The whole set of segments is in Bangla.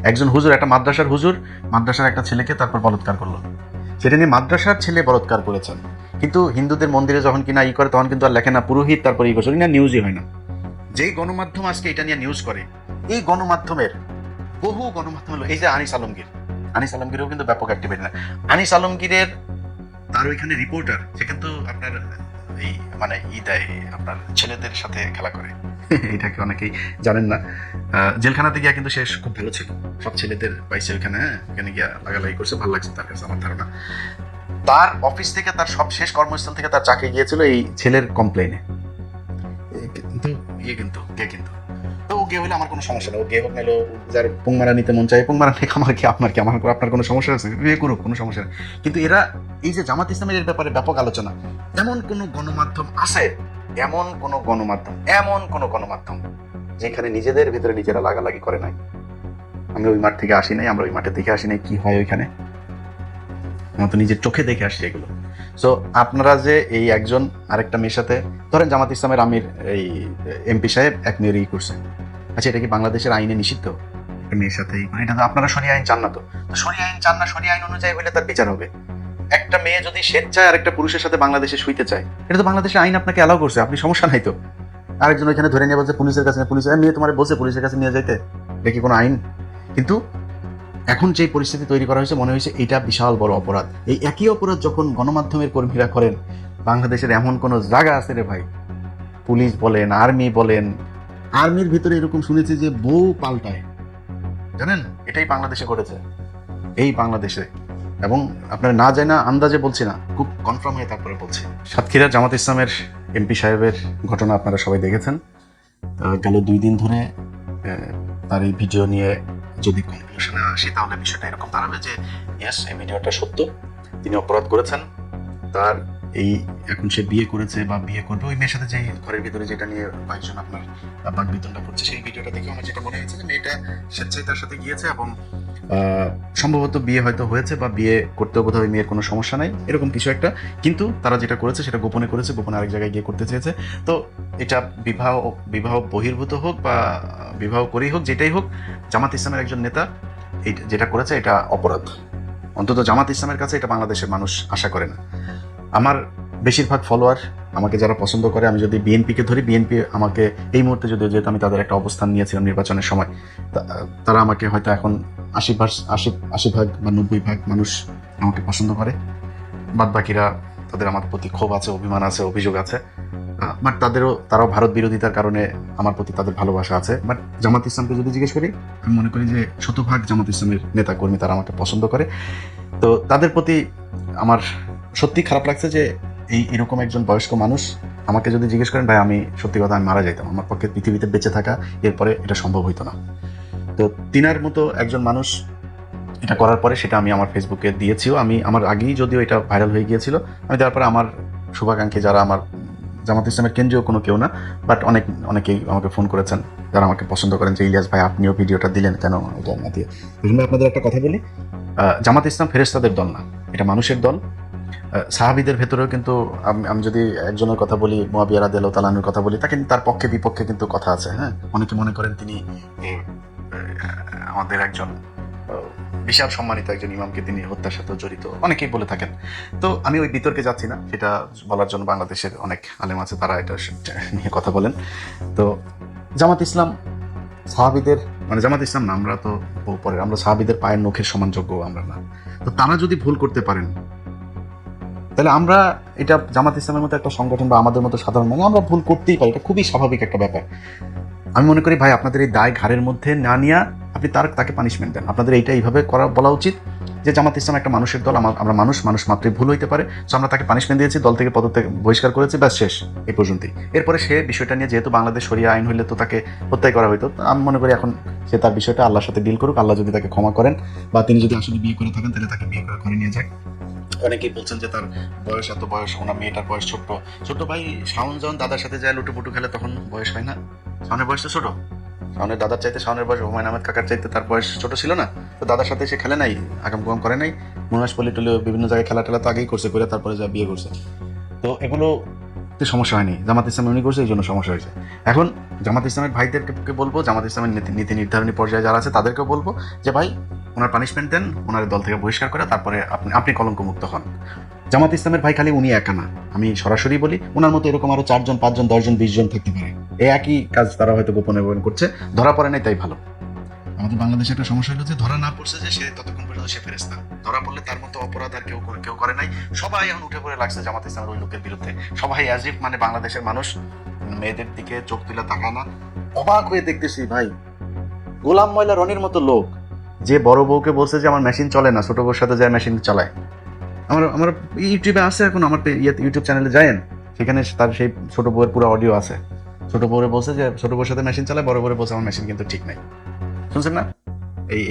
একজন হুজুর, একটা মাদ্রাসার হুজুর, মাদ্রাসার একটা ছেলেকে তারপর বলাৎকার করলো। সেটা নিয়ে মাদ্রাসার ছেলে বলাৎকার করেছেন, কিন্তু হিন্দুদের মন্দিরে যখন কিনা করে তখন কিন্তু আর লেখে না পুরোহিত, তারপরে করছে না, নিউজই হয় না। যেই গণমাধ্যম আজকে এটা নিয়ে নিউজ করে, এই গণমাধ্যমের বহু গণমাধ্যম হলো এই যে আনিস আলমগীরও কিন্তু ব্যাপক অ্যাক্টিভিটি না। আনিস আলমগীরের তার ওইখানে রিপোর্টার, সে কিন্তু আপনার এই মানে দেয় আপনার ছেলেদের সাথে খেলা করে। এটাকে অনেকেই জানেন না। জেলখানাতে গিয়া কিন্তু সে খুব ভালো ছিল, সব ছেলেদের পাইছে ওইখানে, ওখানে গিয়া লাগালাগি করছে, ভালো লাগছে তার কাছে আমার ধারণা। তার অফিস থেকে, তার সব শেষ কর্মস্থল থেকে তার চাকরি গিয়েছিল এই ছেলের কমপ্লেনে। কিন্তু তো ও গে হলে আমার কোনো সমস্যা নেই, ও গে হোক নাহলে যার পুংমারা নিতে মন চায় পুংমারা নেই, আমার কি আপনার কোনো সমস্যা আছে, বিয়ে করুক, কোনো সমস্যা নেই। কিন্তু এরা এই যে জামাত ইসলামের এর ব্যাপারে ব্যাপক আলোচনা, এমন কোনো গণমাধ্যম আছে, এমন কোনো গণমাধ্যম যেখানে নিজেদের ভিতরে নিজেরা লাগালাগি করে নাই। আমি ওই মাঠ থেকে আসি নাই, আমরা ওই মাঠে দেখে আসি নাই কি হয় ওইখানে, আমরা তো নিজের চোখে দেখে আসছি এগুলো। সো আপনারা যে এই একজন আরেকটা মেয়ের সাথে, ধরেন জামাত ইসলামের আমির এই এমপি সাহেব এক মেয়ের করছে, আচ্ছা এটা কি বাংলাদেশের আইনে নিষিদ্ধ একটা মেয়ের সাথে? এটা তো আপনারা শরিয়া আইন চান না, তো শরিয়া আইন চান না, শরিয়া আইন অনুযায়ী হলে তার বিচার হবে। একটা মেয়ে যদি স্বেচ্ছায় আরেকটা পুরুষের সাথে বাংলাদেশে শুইতে চায়, এটা তো বাংলাদেশের আইন আপনাকে অ্যালাউ করছে, আপনি সমস্যা নাই তো। আরেকজন ওইখানে ধরে নিয়ে বলছে পুলিশের কাছে, পুলিশের মেয়ে তোমার বলছে পুলিশের কাছে নিয়ে যাইতে, দেখি কোনো আইন? কিন্তু এখন যে পরিস্থিতি তৈরি করা হয়েছে, মনে হয়েছে এটা বিশাল বড় অপরাধ। এই একই অপরাধ যখন গণমাধ্যমের কর্মীরা করেন, বাংলাদেশের এমন কোনো জায়গা আছে রে ভাই, পুলিশ বলেন, আর্মি বলেন, আর্মির ভিতরে এরকম শুনেছি যে বউ পাল্টায়, জানেন? এটাই বাংলাদেশে ঘটেছে, এই বাংলাদেশে। এবং আপনার না যায় না, আন্দাজে বলছি না, খুব কনফার্ম হয়ে তারপরে বলছি। সাতক্ষীরা জামাত ইসলামের এমপি সাহেবের ঘটনা আপনারা সবাই দেখেছেন। গেল 2 দিন ধরে তার এই ভিডিও নিয়ে যদি কনক্লুশনে আসি, তাহলে বিষয়টা এরকম দাঁড়াবে যে ইয়েস, এই ভিডিওটা সত্য, তিনি অপরাধ করেছেন। তার এই এখন সে বিয়ে করেছে বা বিয়ে করবে, ওই মেয়ের সাথে যে ঘরের ভিতরে যেটা নিয়ে কয়েকজন আপনার বাকবিতণ্ডা করছে, সেই ভিডিওটা দেখে আমার যেটা মনে হয়েছে যে মেয়েটা স্বেচ্ছায় তার সাথে গিয়েছে, এবং সম্ভবত বিয়ে হয়তো হয়েছে বা বিয়ে করতেও বোধহয় ওই মেয়ের কোনো সমস্যা নাই, এরকম কিছু একটা। কিন্তু তারা যেটা করেছে সেটা গোপনে করেছে, গোপনে আরেক জায়গায় গিয়ে করতে চেয়েছে। তো এটা বিবাহ বহির্ভূত হোক বা বিবাহ করেই হোক, যেটাই হোক, জামাত ইসলামের একজন নেতা যেটা করেছে এটা অপরাধ। অন্তত জামাত ইসলামের কাছে এটা বাংলাদেশের মানুষ আশা করে না। আমার বেশিরভাগ ফলোয়ার, আমাকে যারা পছন্দ করে, আমি যদি বিএনপিকে ধরি, বিএনপি আমাকে এই মুহূর্তে যদি, যেহেতু আমি তাদের একটা অবস্থান নিয়েছিলাম নির্বাচনের সময়, তারা আমাকে হয়তো এখন 80 ভাগ বা 90 ভাগ মানুষ আমাকে পছন্দ করে। বাদ বাকিরা, তাদের আমার প্রতি ক্ষোভ আছে, অভিমান আছে, অভিযোগ আছে। বাট তারাও ভারত বিরোধিতার কারণে আমার প্রতি তাদের ভালোবাসা আছে। বাট জামাত ইসলামকে যদি জিজ্ঞেস করি, আমি মনে করি যে 100% জামাত ইসলামের নেতা কর্মী তারা আমাকে পছন্দ করে। তো তাদের প্রতি আমার সত্যি খারাপ লাগছে যে এরকম একজন বয়স্ক মানুষ আমাকে যদি জিজ্ঞেস করেন, ভাই আমি সত্যি কথা আমি মারা যাইতাম, আমার পক্ষে পৃথিবীতে বেঁচে থাকা এরপরে এটা সম্ভব হইতো না। তো তিনার মতো একজন মানুষ এটা করার পরে সেটা আমি আমার ফেসবুকে দিয়েছিও, আমি আমার আগেই যদিও এটা ভাইরাল হয়ে গিয়েছিল, আমি তারপরে আমার শুভাকাঙ্ক্ষী যারা আমার জামাত ইসলামের কেন্দ্রীয় কোনো কেউ না, বাট অনেকেই আমাকে ফোন করেছেন যারা আমাকে পছন্দ করেন, যে ইলিয়াস ভাই আপনিও ভিডিওটা দিলেন কেন, এটা না দিয়ে। আপনাদের একটা কথা বলি, জামাত ইসলাম ফেরেশতাদের দল না, এটা মানুষের দল। সাহাবীদের ভেতরেও কিন্তু আমি যদি একজনের কথা বলি, মুয়াবিয়া রাদিয়াল্লাহু তাআলা আনহুর কথা বলি, তার পক্ষে বিপক্ষে কিন্তু কথা আছে। হ্যাঁ, অনেকে মনে করেন তিনি আমাদের একজন বিশাল সম্মানিত একজন ইমামকে তিনি হত্যার সাথে জড়িত, অনেকেই বলে থাকেন। তো আমি ওই বিতর্কে যাচ্ছি না, সেটা বলার জন্য বাংলাদেশের অনেক আলেম আছে, তারা এটা নিয়ে কথা বলেন। তো জামাত ইসলাম সাহাবীদের, মানে জামাত ইসলাম না, আমরা তো পরে, আমরা সাহাবীদের পায়ের নখের সমান যোগ্য আমরা না। তো তারা যদি ভুল করতে পারেন, তাহলে আমরা, এটা জামাত ইসলামের মতো একটা সংগঠন বা আমাদের মতো সাধারণ মানুষ, আমরা ভুল করতেই পারি, এটা খুবই স্বাভাবিক একটা ব্যাপার। আমি মনে করি ভাই, আপনাদের এই দায় ঘাড়ের মধ্যে না নিয়ে আপনি তাকে পানিশমেন্ট দেন। আপনাদের এইটা এইভাবে বলা উচিত যে জামাত ইসলাম একটা মানুষের দল, আমরা মানুষ মাত্রই ভুল হইতে পারে, সো আমরা তাকে পানিশমেন্ট দিয়েছি, দল থেকে পদত্যাগ বহিষ্কার করেছি, ব্যাস শেষ, এই পর্যন্তই। এরপরে সে বিষয়টা নিয়ে, যেহেতু বাংলাদেশ শরিয়া আইন হইলে তো তাকে হত্যাই করা হইতো, আমি মনে করি এখন সে তার বিষয়টা আল্লাহর সাথে ডিল করুক, আল্লাহ যদি তাকে ক্ষমা করেন, বা তিনি যদি আসলে বিয়ে করে থাকেন তাহলে তাকে বিয়ে করে নিয়ে যায়। অনেকেই বলছেন যে তার বয়স এত, ওনার মেয়েটার বয়স ছোট ভাই। শাওন যখন দাদার সাথে যায় লুটুপুটু খেলে, তখন বয়স হয় না? শাওনের বয়স তো ছোট, শাওনের দাদার চাইতে শাওনের বয়স, হুমায়ুন আহমেদ কাকার চাইতে তার বয়স ছোট ছিল না? তো দাদার সাথে সে খেলে নাই, আগাম কুগাম করে নাই, মুনাস পল্লী টলি বিভিন্ন জায়গায় খেলা টেলা তো আগেই করছে, করে তারপরে যা বিয়ে করছে। তো এগুলো সমস্যা হয়নি, জামাত ইসলাম উনি করছে এই জন্য সমস্যা হয়েছে। এখন জামাত ইসলামের ভাইদেরকে বলবো, জামাত ইসলামের নীতি নির্ধারণী পর্যায়ে যারা আছে তাদেরকেও বলবো যে ভাই ওনার পানিশমেন্ট দেন, ওনার দল থেকে বহিষ্কার করে তারপরে আপনি কলঙ্কমুক্ত হন। জামাত ইসলামের ভাই খালি উনি একা না, আমি সরাসরি বলি ওনার মতো এরকম আরো 4 জন 5 জন 10 জন 20 জন থাকতে পারে, এই একই কাজ তারা হয়তো গোপনে গোপন করছে, ধরা পড়ে নাই তাই ভালো। আমাদের বাংলাদেশে একটা সমস্যা হলো যে ধরা না পড়ছে যে সে ততক্ষণ পর্যন্ত সে ফেরেশতা, ধরা পড়লে তার মতো অপরাধ আর কেউ করে নাই। সবাই এখন উঠে পড়ে লাগছে জামাত ইসলামের ওই লোকের বিরুদ্ধে, সবাই অ্যাজিফ মানে বাংলাদেশের মানুষ মেয়েদের দিকে চোখ তুলে তাকায় না। অবাক হয়ে দেখতেছি ভাই, গোলাম ময়লা রনির মতো লোক যে বড় বউকে বলছে যে আমার মেশিন চলে না, ছোট বউর সাথে যায় মেশিন চালায়। আমার ইউটিউবে আছে, এখন আমার ইউটিউব চ্যানেলে যায়েন, সেখানে তার সেই ছোট বউয়ের পুরো অডিও আছে। ছোট বউরে বলছে যে ছোট বউর সাথে মেশিন চালায়, বড় বউরে বলছে আমার মেশিন কিন্তু ঠিক নাই। শুনছেন না?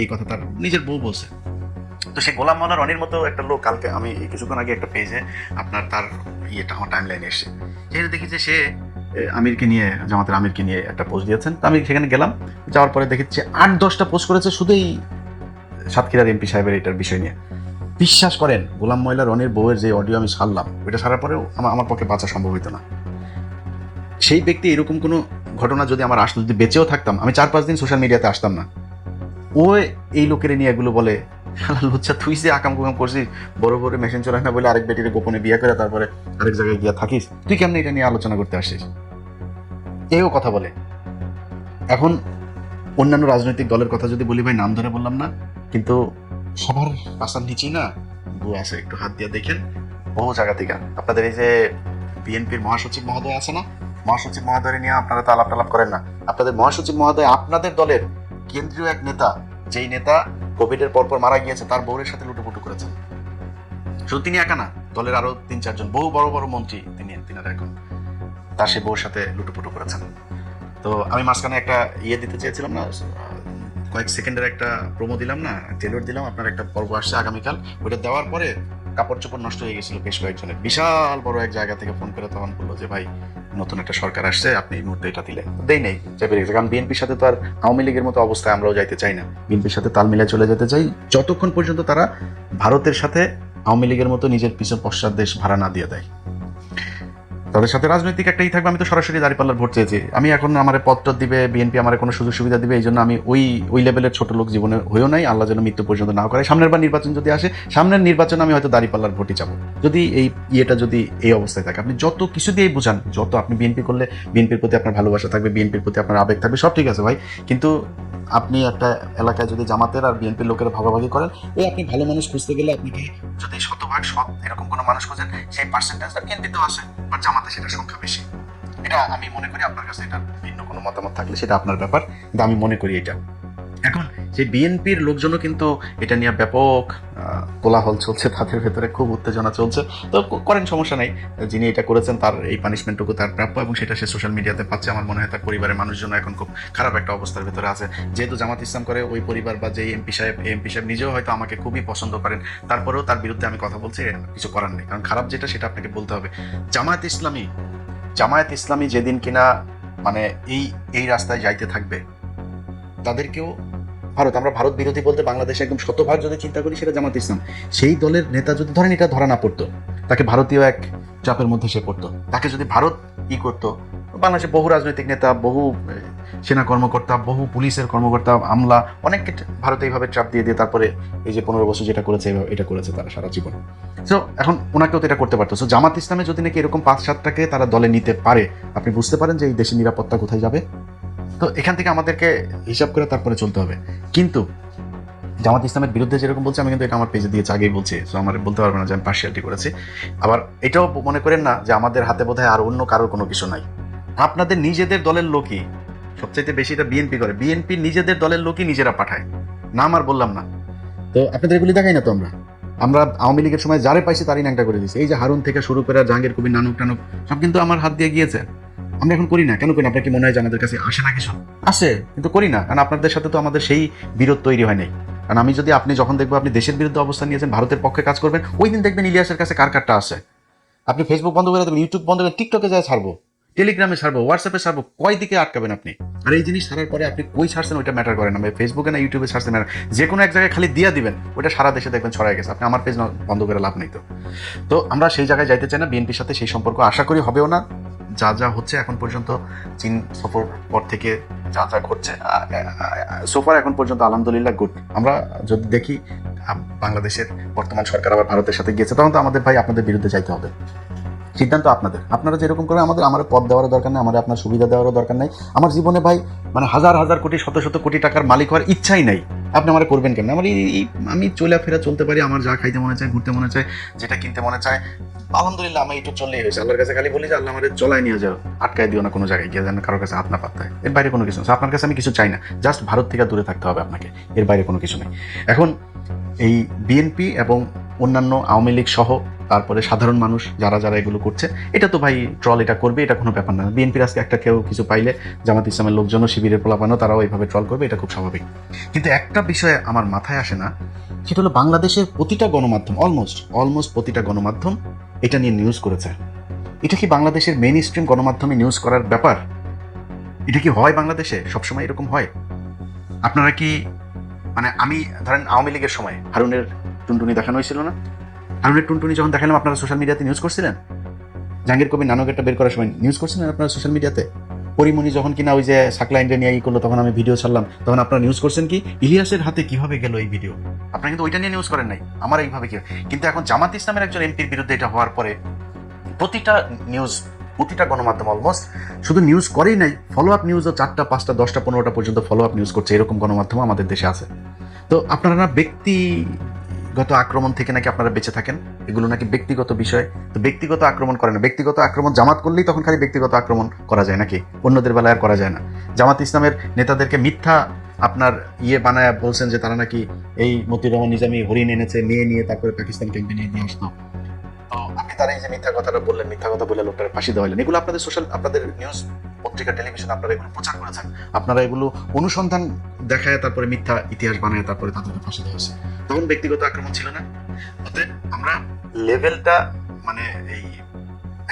এই কথা তার নিজের বউ বলছে। তো সে গোলাম ময়লা রনির মতো একটা লোক, কালকে আমি কিছুক্ষণ আগে একটা পেজে আপনার তার আমার টাইম লাইনে এসে সেখানে দেখি যে সে আমিরকে নিয়ে, জামাতের আমিরকে নিয়ে একটা পোস্ট দিয়েছেন। তো আমি সেখানে গেলাম, যাওয়ার পরে দেখেছি 8-10টা পোস্ট করেছে শুধু এই সাতক্ষীরার এমপি সাহেবের এটার বিষয় নিয়ে। বিশ্বাস করেন গোলাম ময়লা রনির বউয়ের যে অডিও আমি ছাড়লাম, ওইটা ছাড়ার পরেও আমার পক্ষে বাঁচা সম্ভব হইতো না। সেই ব্যক্তি এরকম কোনো ঘটনা যদি আমার আসলে, যদি বেঁচেও থাকতাম, আমি 4-5 দিন সোশ্যাল মিডিয়াতে আসতাম না। ও এই লোকের নিয়ে এগুলো বলে, লুচ্ছা তুই যে আকাম কুকাম করছিস, বড় বড় মেশিন চলে না বলে আরেক বেটির গোপনে বিয়ে করে তারপরে আরেক জায়গায় গিয়া থাকিস, তুই কেমন এটা নিয়ে আলোচনা করতে আসছিস? এও কথা বলে। এখন অন্যান্য রাজনৈতিক দলের কথা যদি বলি ভাই, নাম ধরে বললাম না, কিন্তু সবার পাশার নিচেই না বউ আছে, একটু হাত দিয়ে দেখেন বহু জায়গা থেকে। আপনাদের এই যে বিএনপির মহাসচিব মহোদয় আছে না, মহাসচিব মহোদয় নিয়ে আপনারা তো আলাপ টালাপ করেন না। আপনাদের মহাসচিব মহোদয় আপনাদের দলের কেন্দ্রীয় এক নেতা, যেই নেতা কোভিডের পরপর মারা গিয়েছে, তার বউয়ের সাথে লুটোপুটো করেছেন। শুধু তিনি একা না, দলের আরো 3-4 জন বহু বড় বড় মন্ত্রী তিনারা এখন তার সেই বউর সাথে লুটোপুটো করেছেন। তো আমি মাঝখানে একটা দিতে চেয়েছিলাম না, কয়েক সেকেন্ডের একটা প্রোমো দিলাম না, ট্রেলার দিলাম, আপনার একটা পর্ব আসছে আগামীকাল, ওইটা দেওয়ার পরে কাপড় চোপড় নষ্ট হয়ে গেছিল বেশ কয়েকজনের। বিশাল বড় এক জায়গা থেকে ফোন করে তখন বললো যে ভাই নতুন একটা সরকার আসছে, আপনি এই মুহূর্তে এটা দিলে দেই নেই চেপে রেখেছে। কারণ বিএনপির সাথে তো আর আওয়ামী লীগের মতো অবস্থায় আমরাও যাইতে চাই না, বিএনপির সাথে তাল মিলে চলে যেতে চাই যতক্ষণ পর্যন্ত তারা ভারতের সাথে আওয়ামী লীগের মতো নিজের পিছন পশ্চাৎ দেশ ভাড়া না দিয়ে দেয়। তাদের সাথে রাজনৈতিক একটাই থাকবে। আমি তো সরাসরি দাঁড়িপাল্লার ভোট চেয়েছি, আমি এখন আমার পদটা দিবে বিএনপি, আমার কোনো সুযোগ সুবিধা দিবে, এই জন্য আমি ওই লেভেলের ছোট লোক জীবনে হয়েও নাই, আল্লাহ যেন মৃত্যু পর্যন্ত না করে। সামনের বার নির্বাচন যদি আসে, সামনের নির্বাচনে আমি হয়তো দাঁড়িপাল্লার ভোটই যাবো, যদি এই যদি এই অবস্থায় থাকে। আপনি যত কিছু দিয়েই বোঝান, যত আপনি বিএনপি করলে বিএনপির প্রতি আপনার ভালোবাসা থাকবে, বিএনপির প্রতি আপনার আবেগ থাকবে, সব ঠিক আছে ভাই, কিন্তু আপনি একটা এলাকায় যদি জামাতের আর বিএনপির লোকের ভাগাভাগি করেন, ওই আপনি ভালো মানুষ খুঁজতে গেলে আপনাকে যদি 100% সৎ এরকম কোনো মানুষ খুঁজেন, সেই পার্সেন্টেজটা বিএনপিতেও আসে, বাট জামাতে সেটা সংখ্যা বেশি। এটা আমি মনে করি, আপনার কাছে এটা ভিন্ন কোনো মতামত থাকলে সেটা আপনার ব্যাপার, কিন্তু আমি মনে করি এটা। এখন সেই বিএনপির লোকজনও কিন্তু এটা নিয়ে ব্যাপক কোলাহল চলছে, তাদের ভেতরে খুব উত্তেজনা চলছে। তো করেন, সমস্যা নাই, যিনি এটা করেছেন তার এই পানিশমেন্টটুকু তার প্রাপ্য, এবং সেটা সে সোশ্যাল মিডিয়াতে পাচ্ছে। আমার মনে হয় তার পরিবারের মানুষজন এখন খুব খারাপ একটা অবস্থার ভেতরে আছে। যেহেতু জামাত ইসলাম করে ওই পরিবার বা যে এমপি সাহেব নিজেও হয়তো আমাকে খুবই পছন্দ করেন, তারপরেও তার বিরুদ্ধে আমি কথা বলছি, কিছু করার নেই, কারণ খারাপ যেটা সেটা আপনাকে বলতে হবে। জামায়াত ইসলামী যেদিন কিনা মানে এই রাস্তায় যাইতে থাকবে, তাদেরকেও আমরা ভারত বিরোধী বলতে বাংলাদেশে একদম 100% যদি চিন্তা করি, সেটা জামাত ইসলাম। সেই দলের নেতা যদি ধরেন এটা ধরা না পড়তো, তাকে ভারতীয় এক চাপের মধ্যে সে পড়তো, তাকে যদি ভারত করতো, বাংলাদেশে বহু রাজনৈতিক নেতা, বহু সেনা কর্মকর্তা, বহু পুলিশের কর্মকর্তা, আমলা, অনেককে ভারত এইভাবে চাপ দিয়ে তারপরে এই যে 15 বছর যেটা করেছে, এটা করেছে তারা সারা জীবন। সো এখন ওনাকেও তো এটা করতে পারতো। সো জামাত ইসলামে যদি নাকি এরকম 5-7টাকে তারা দলে নিতে পারে, আপনি বুঝতে পারেন যে এই দেশের নিরাপত্তা কোথায় যাবে। তো এখান থেকে আমাদেরকে হিসাব করে তারপরে চলতে হবে। কিন্তু জামাত ইসলামের বিরুদ্ধে যেরকম বলছে, আমি কিন্তু এটা আমার পেজে দিয়েছি, আগেই বলছি, তো আমার বলতে পারবো না যে আমি পার্সিয়ালিটি করেছি। আবার এটাও মনে করেন না যে আমাদের হাতে বোধহয় আর অন্য কারোর কোনো কিছু নাই। আপনাদের নিজেদের দলের লোকই সবচাইতে বেশি এটা বিএনপি করে, বিএনপি নিজেদের দলের লোকই নিজেরা পাঠায়, নাম আর বললাম না। তো আপনাদের এগুলি দেখাই না তো, আমরা আওয়ামী লীগের সময় যারে পাইছি তারই ন্যাংটা করে দিয়েছি। এই যে হারুন থেকে শুরু করে জাহাঙ্গীর কবির, নানক টানক সব কিন্তু আমার হাত দিয়ে গিয়েছে। আমরা এখন করি না, কেন করি না? আপনার কি মনে হয় যে আমাদের কাছে আসে না কিছু? আসে, কিন্তু করি না, কারণ আপনাদের সাথে তো আমাদের সেই বিরোধ তৈরি হয় নাই। কারণ আপনি যখন দেখবো আপনি দেশের বিরুদ্ধে অবস্থান নিয়েছেন, ভারতের পক্ষে কাজ করবেন, ওই দিন দেখবেন ইলিয়াসের কাছে কার কারটা আছে। আপনি ফেসবুক বন্ধ করে দেবেন, ইউটিউব বন্ধ করে টিকটকে যায় ছাড়বো, টেলিগ্রামে ছাড়বো, হোয়াটসঅ্যাপে ছাড়বো, কয় দিকে আটকাবেন আপনি? আর এই জিনিস ছাড়ার পরে আপনি কই ছাড়ছেন ওইটা ম্যাটার করে না, ফেসবুকে না ইউটিউবে ছাড়ছেন ম্যাটার, যে কোনো এক জায়গায় খালি দিয়া দিবেন, ওইটা সারা দেশে দেখবেন ছড়াই গেছে, আপনি আমার পেজ বন্ধ করে লাভ নেই। তো আমরা সেই জায়গায় যাইতে চাই না, বিএনপির সাথে সেই সম্পর্ক আশা করি হবেও না। যা যা হচ্ছে এখন পর্যন্ত, চীন সফর পর থেকে যা যা ঘটছে সোফার এখন পর্যন্ত আলহামদুলিল্লাহ গুড। আমরা যদি দেখি বাংলাদেশের বর্তমান সরকার আবার ভারতের সাথে গিয়েছে, তখন তো আমাদের ভাই আপনাদের বিরুদ্ধে যাইতে হবে। সিদ্ধান্ত আপনাদের, আপনারা যেরকম করে আমার পদ দেওয়ারও দরকার নেই, আমার আপনার সুবিধা দেওয়ারও দরকার নেই। আমার জীবনে ভাই মানে হাজার হাজার কোটি শত শত কোটি টাকার মালিক হওয়ার ইচ্ছাই নাই, আপনি আমার করবেন কেন? আমার আমি চলাফেরা চলতে পারি, আমার যা খাইতে মনে চায়, ঘুরতে মনে চায়, যেটা কিনতে মনে চায়, আলহামদুলিল্লাহ আমি একটু চললেই হয়েছে। আল্লাহর কাছে খালি বলি যে আল্লাহ আমাদের চলাই নিয়ে যাও, আটকায় দিও না কোনো জায়গায় গিয়ে, যেন কারোর কাছে হাত না পাত্তায়। এর বাইরে কোনো কিছু না। আপনার কাছে আমি কিছু চাই না, জাস্ট ভারত থেকে দূরে থাকতে হবে আপনাকে, এর বাইরে কোনো কিছু নেই। এখন এই বিএনপি এবং অন্যান্য আওয়ামী লীগ সহ তারপরে সাধারণ মানুষ যারা যারা এগুলো করছে, এটা তো ভাই ট্রল এটা করবে, এটা কোনো ব্যাপার না। বিএনপির আজকে একটা কেউ কিছু পাইলে জামাত ইসলামের লোকজনও, শিবিরের পোলাপানো, তারাও এইভাবে ট্রল করবে, এটা খুব স্বাভাবিক। কিন্তু একটা বিষয়ে আমার মাথায় আসে না, সেটা হলো বাংলাদেশের প্রতিটা গণমাধ্যম, অলমোস্ট প্রতিটা গণমাধ্যম এটা নিয়ে নিউজ করেছে। এটা কি বাংলাদেশের মেইন স্ট্রিম গণমাধ্যমে নিউজ করার ব্যাপার? এটা কি হয় বাংলাদেশে সবসময় এরকম হয়? আপনারা কি মানে আমি ধরেন আওয়ামী লীগের সময় হারুনের টুনটুনি দেখানো হয়েছিল না? হারুনের টুনটুনি যখন দেখালাম আপনারা সোশ্যাল মিডিয়াতে নিউজ করছিলেন। জাহাঙ্গীর কবির নানকেরটা বের করার সময় নিউজ করছিলেন আপনারা সোশ্যাল মিডিয়াতে। পরিমণি যখন কিনা ওই যে সাকলাইনটা নিয়ে করলো, তখন আমি ভিডিও ছাড়লাম, তখন আপনারা নিউজ করছেন কি ইলিয়াসের হাতে কিভাবে গেল এই ভিডিও। আপনারা কিন্তু ওইটা নিয়ে নিউজ করেন নাই, আমার এইভাবে কি। কিন্তু এখন জামাত ইসলামের একজন এমপির বিরুদ্ধে এটা হওয়ার পরে প্রতিটা নিউজ, প্রতিটা গণমাধ্যম অলমোস্ট শুধু নিউজ করেই নাই, ফলো আপ নিউজও 4টা 5টা 10টা 15টা পর্যন্ত ফলো আপ নিউজ করছে, এরকম গণমাধ্যম আমাদের দেশে আছে। তো আপনারা না ব্যক্তিগত আক্রমণ থেকে নাকি আপনারা বেঁচে থাকেন, এগুলো নাকি ব্যক্তিগত বিষয়। তো ব্যক্তিগত আক্রমণ করে না, ব্যক্তিগত আক্রমণ জামাত করলেই তখন খালি ব্যক্তিগত আক্রমণ করা যায় নাকি, অন্যদের বেলায় আর করা যায় না? জামাত ইসলামের নেতাদেরকে মিথ্যা আপনার বানায় বলছেন যে তারা নাকি এই মতিউর রহমান নিজামী হরিণ এনেছে, নিয়ে তারপরে পাকিস্তান ক্যাম্পে নিয়ে আসতো। তো আপনি তারা এই যে মিথ্যা কথাটা বললেন, মিথ্যা কথা বলে লোকটার ফাঁসি দেওয়া হলেন, এগুলো আপনাদের সোশ্যাল, আপনাদের নিউজ পত্রিকা, টেলিভিশন, আপনারা এগুলো প্রচার করেছেন, আপনারা এগুলো অনুসন্ধান দেখায় তারপরে মিথ্যা ইতিহাস বানায় তারপরে তাদেরকে ফাঁসি দেওয়া হয়েছে। তখন ব্যক্তিগত আক্রমণ ছিল না। অতএব আমরা লেভেলটা মানে এই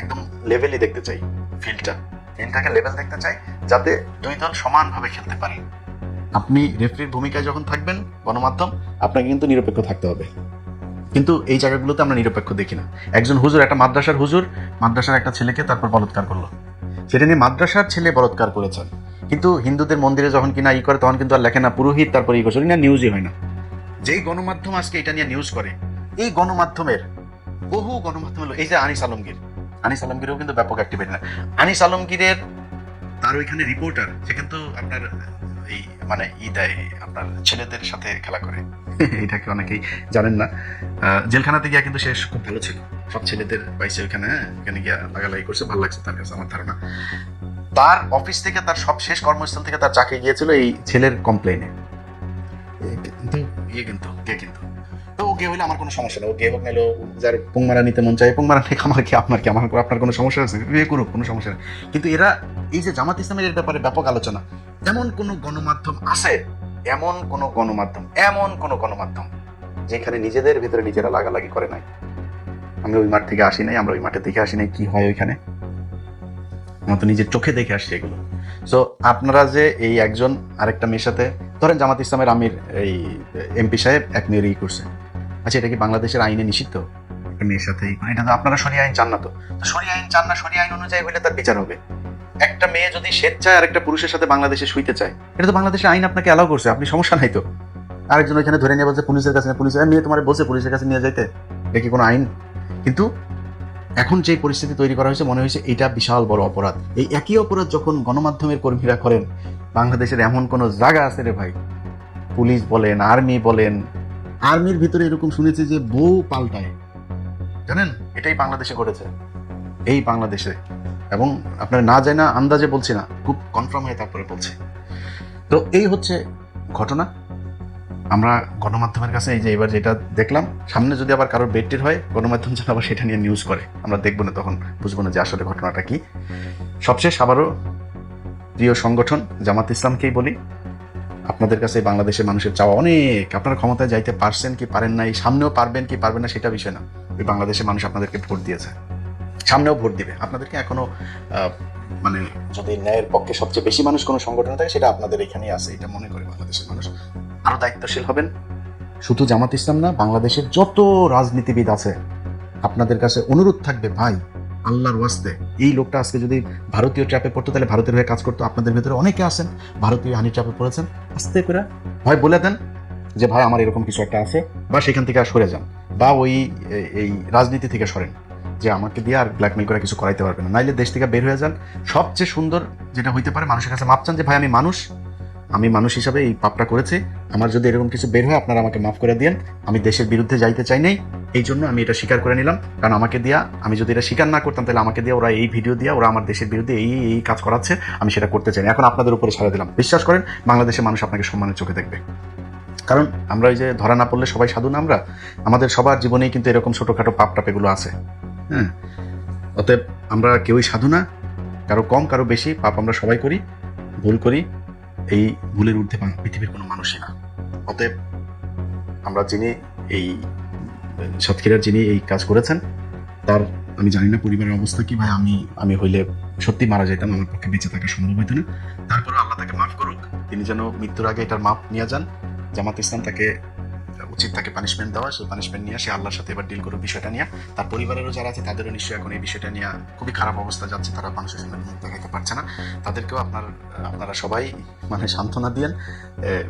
একদম লেভেলই দেখতে চাই, ফিল্ডটাকে লেভেল দেখতে চাই, যাতে দুই দল সমানভাবে খেলতে পারে। আপনি রেফারির ভূমিকায় যখন থাকবেন গণমাধ্যম, আপনাকে কিন্তু নিরপেক্ষ থাকতে হবে। কিন্তু এই জায়গাগুলোতে আমরা নিরপেক্ষ দেখি না। একজন হুজুর, একটা মাদ্রাসার একটা ছেলেকে তারপর বলৎকার করলো, সেটা নিয়ে মাদ্রাসার ছেলে বলৎকার করেছেন, কিন্তু হিন্দুদের মন্দিরে যখন কিনা করে তখন কিন্তু আর লেখে না পুরোহিত, তারপরে করছে না, নিউজই হয় না। যেই গণমাধ্যম আজকে এটা নিয়ে নিউজ করে, এই গণমাধ্যমের বহু গণমাধ্যম হলো এই যে আনিস আলমগীরও কিন্তু ব্যাপক অ্যাক্টিভিটি না। আনিস আলমগীরের তার ওইখানে রিপোর্টার, সে কিন্তু আপনার এই মানে দেয় আপনার ছেলেদের সাথে খেলা করে এটাকে অনেকেই জানেন না। জেলখানাতে গিয়া কিন্তু সে খুব ভালো ছিল, সব ছেলেদের পাইছে ওইখানে, ওখানে গিয়া লাগালাগি করছে, ভালো লাগছে তার কাছে, আমার ধারণা। তার অফিস থেকে, তার সব শেষ কর্মস্থল থেকে তার চাকরি গিয়েছিল এই ছেলের কমপ্লেনে। কিন্তু তো ও গে হইলে আমার কোনো সমস্যা নেই, ও গে হোক নাহলে যার পুংমারা নিতে মন চায় পুংমারা নেই, আপনার কোনো সমস্যা আছে, বিয়ে করুক, কোনো সমস্যা নেই। কিন্তু এরা এই যে জামাত ইসলামের এর ব্যাপারে ব্যাপক আলোচনা, এমন কোনো গণমাধ্যম আছে, এমন কোনো গণমাধ্যম যেখানে নিজেদের ভিতরে নিজেরা লাগালাগি করে নাই? আমরা ওই মাঠ থেকে আসি নাই, আমরা ওই মাঠে দেখে আসি নাই কি হয় ওইখানে, আমরা তো নিজের চোখে দেখে আসছি এগুলো। সো আপনারা যে এই একজন আরেকটা মেয়ের সাথে, ধরেন জামাত ইসলামের আমির এই এমপি সাহেব এক মেয়ের করছে, আচ্ছা এটা কি বাংলাদেশের আইনে নিষিদ্ধ একটা মেয়ের সাথে? এটা তো আপনারা শরিয়া আইন চান না, তো শরিয়া আইন চান না, শরিয়া আইন অনুযায়ী হইলে তার বিচার হবে। একটা মেয়ে যদি স্বেচ্ছায় আরেকটা পুরুষের সাথে বাংলাদেশে শুইতে চায়, এটা তো বাংলাদেশের আইন আপনাকে অ্যালাউ করছে, আপনি সমস্যা নাই তো। আরেকজন ওইখানে ধরে নিয়ে বলছে পুলিশের কাছে, পুলিশের মেয়ে তোমার বলছে পুলিশের কাছে নিয়ে যাইতে, দেখি কোনো আইন? কিন্তু এখন যে পরিস্থিতি তৈরি করা হয়েছে, মনে হয়েছে এটা বিশাল বড় অপরাধ। এই একই অপরাধ যখন গণমাধ্যমের কর্মীরা করেন, বাংলাদেশের এমন কোনো জায়গা আছে রে ভাই, পুলিশ বলেন, আর্মি বলেন, আর্মির ভিতরে এরকম শুনেছি যে বউ পাল্টায়, জানেন? এটাই বাংলাদেশে ঘটেছে, এই বাংলাদেশে। এবং আপনারা না যায় না, আন্দাজে বলছি না, খুব কনফার্ম হয়ে তারপরে বলছি। তো এই হচ্ছে ঘটনা। আমরা গণমাধ্যমের কাছে এই যে এবার যেটা দেখলাম, সামনে যদি আবার কারোর বেডটির হয়, গণমাধ্যম যেন আবার সেটা নিয়ে নিউজ করে, আমরা দেখবো না, তখন বুঝবো না যে আসলে ঘটনাটা কি। সবশেষ আবারও প্রিয় সংগঠন জামাত ইসলামকেই বলি, আপনাদের কাছে বাংলাদেশের মানুষের চাওয়া অনেক, আপনারা ক্ষমতায় যাইতে পারছেন কি পারেন নাই, সামনেও পারবেন কি পারবেন না সেটা বিষয় না। ওই বাংলাদেশের মানুষ আপনাদেরকে ভোট দিয়েছে, সামনেও ভোট দিবে, আপনাদেরকে এখনো মানে যদি ন্যায়ের পক্ষে সবচেয়ে বেশি মানুষ কোনো সংগঠনে থাকে সেটা আপনাদের এখানেই আছে, এটা মনে করে বাংলাদেশের মানুষ। আরো দায়িত্বশীল হবেন। শুধু জামাত ইসলাম না, বাংলাদেশের যত রাজনীতিবিদ আছে আপনাদের কাছে অনুরোধ থাকবে, ভাই আল্লাহর ওয়াস্তে এই লোকটা আজকে যদি ভারতীয় ট্র্যাপে পড়তো তাহলে ভারতের হয়ে কাজ করতো। আপনাদের ভেতরে অনেকে আছেন ভারতীয় হানি ট্র্যাপে পড়েছেন, আস্তে করে ভাই বলে দেন যে ভাই আমার এরকম কিছু একটা আছে, বা সেখান থেকে আর সরে যান, বা ওই এই রাজনীতি থেকে সরেন, যে আমাকে দিয়ে আর ব্ল্যাকমেল করে কিছু করাইতে পারবে না, নাইলে দেশ থেকে বের হয়ে যান। সবচেয়ে সুন্দর যেটা হইতে পারে, মানুষের কাছে মাপ চান যে ভাই আমি মানুষ হিসাবে এই পাপটা করেছি, আমার যদি এরকম কিছু বের হয় আপনারা আমাকে মাফ করে দিন, আমি দেশের বিরুদ্ধে যাইতে চাই নাই, এই জন্য আমি এটা স্বীকার করে নিলাম। কারণ আমাকে দিয়া, আমি যদি এটা স্বীকার না করতাম তাহলে আমাকে দিয়ে ওরা এই ভিডিও দিয়ে ওরা আমার দেশের বিরুদ্ধে এই এই কাজ করাচ্ছে, আমি সেটা করতে চাই না। এখন আপনাদের উপরে ছাড়া দিলাম, বিশ্বাস করেন বাংলাদেশের মানুষ আপনাকে সম্মানের চোখে দেখবে। কারণ আমরা ওই যে ধরা না পড়লে সবাই সাধু না, আমাদের সবার জীবনেই কিন্তু এরকম ছোটখাটো পাপ টাপ এগুলো আছে। হ্যাঁ, অতএব আমরা কেউই সাধু না, কারো কম কারো বেশি, পাপ আমরা সবাই করি, ভুল করি, এই ভুলের ঊর্ধ্বে পৃথিবীর কোনো মানুষই না। অতএব আমরা যিনি এই সাতক্ষীরার যিনি এই কাজ করেছেন তার, আমি জানি না পরিবারের অবস্থা কি ভাই, আমি হইলে সত্যি মারা যেতাম, আমার পক্ষে বেঁচে থাকা সম্ভব হইতো না। তারপরে আল্লাহ তাকে মাফ করুক, তিনি যেন মৃত্যুর আগে এটার মাপ নিয়ে যান। জামাত ইসলাম তাকে উচিত তাকে পানিশমেন্ট দেওয়া, সেই পানিশমেন্ট নিয়ে সে আল্লাহর সাথে এবার ডিল করুক বিষয়টা নিয়ে। তার পরিবারেরও যারা আছে তাদেরও নিশ্চয়ই এখন এই বিষয়টা নিয়ে খুবই খারাপ অবস্থা যাচ্ছে, তারা মানুষের সামনে মুখ দেখাতে পারছে না। তাদেরকেও আপনারা সবাই মানে সান্ত্বনা দিয়েন।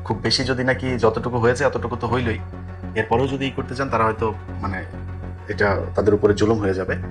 খুব বেশি যদি নাকি যতটুকু হয়েছে অতটুকু তো হইলই, এরপরেও যদি করতে চান তারা হয়তো মানে এটা তাদের উপরে জুলুম হয়ে যাবে।